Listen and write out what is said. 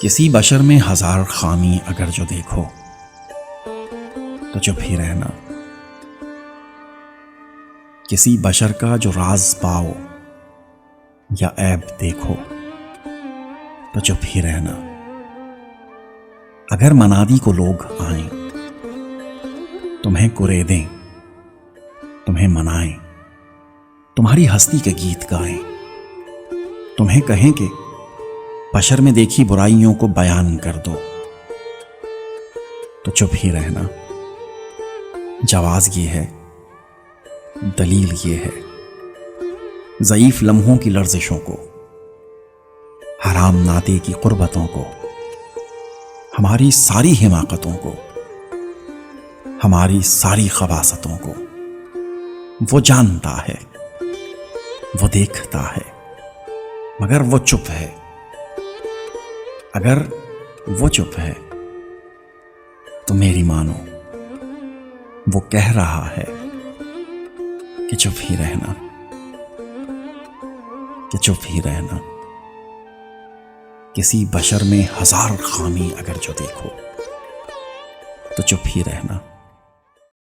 کسی بشر میں ہزار خامی اگر جو دیکھو تو چپ ہی رہنا. کسی بشر کا جو راز پاؤ یا عیب دیکھو تو چپ ہی رہنا. اگر منادی کو لوگ آئیں، تمہیں کریدیں، تمہیں منائیں، تمہاری ہستی کے گیت گائیں، تمہیں کہیں کہ بشر میں دیکھی برائیوں کو بیان کر دو تو چپ ہی رہنا. جواز یہ ہے، دلیل یہ ہے، ضعیف لمحوں کی لرزشوں کو، حرام ناطے کی قربتوں کو، ہماری ساری حماقتوں کو، ہماری ساری خباثتوں کو وہ جانتا ہے، وہ دیکھتا ہے، مگر وہ چپ ہے. اگر وہ چپ ہے تو میری مانو، وہ کہہ رہا ہے کہ چپ ہی رہنا، کہ چپ ہی رہنا. کسی بشر میں ہزار خامی اگر جو دیکھو تو چپ ہی رہنا.